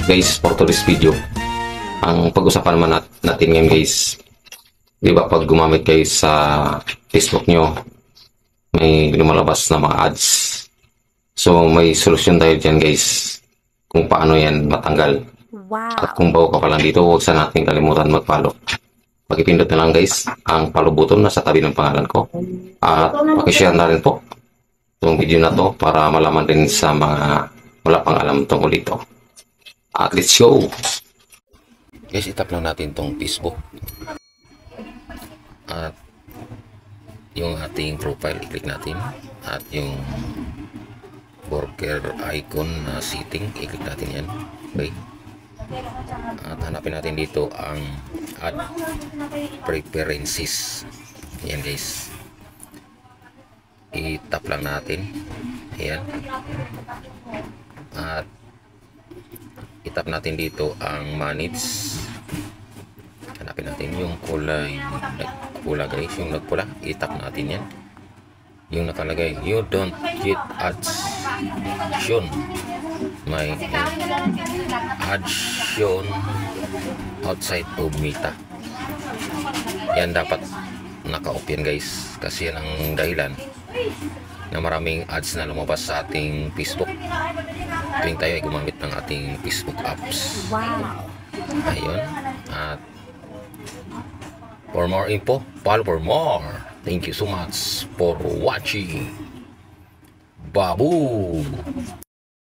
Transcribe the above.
guys, for today's video, ang pag-usapan naman natin ngayon guys, di ba pag gumamit kayo sa Facebook nyo, may lumalabas na mga ads. So may solusyon tayo dyan guys, kung paano yan matanggal. Wow. At kung bago ka pa lang dito, huwag sa natin kalimutan mag-follow. Pag-ipindot na lang guys ang follow button na sa tabi ng pangalan ko. At pakishare na rin po itong video na to para malaman din sa mga wala pang alam tungkol dito. At let's go! Guys, itap lang natin tong Facebook. At yung ating profile, i-click natin. At yung burger icon na setting, i-click natin yan. Okay. At hanapin natin dito ang add preferences. Yan guys. I-tap lang natin. Ayan. At i-tap natin dito ang manage. Hanapin natin yung kulay nagpula guys. Yung nagpula, i-tap natin yan. Yung nakalagay, you don't get ads shown. May ads shown outside of Meta. Yan dapat naka-off yan guys. Kasi yan ang dahilan na maraming ads na lumabas sa ating Facebook tuwing tayo ay gumamit ng ating Facebook apps. Wow. Ayun. At for more info, follow for more. Thank you so much for watching. Babu!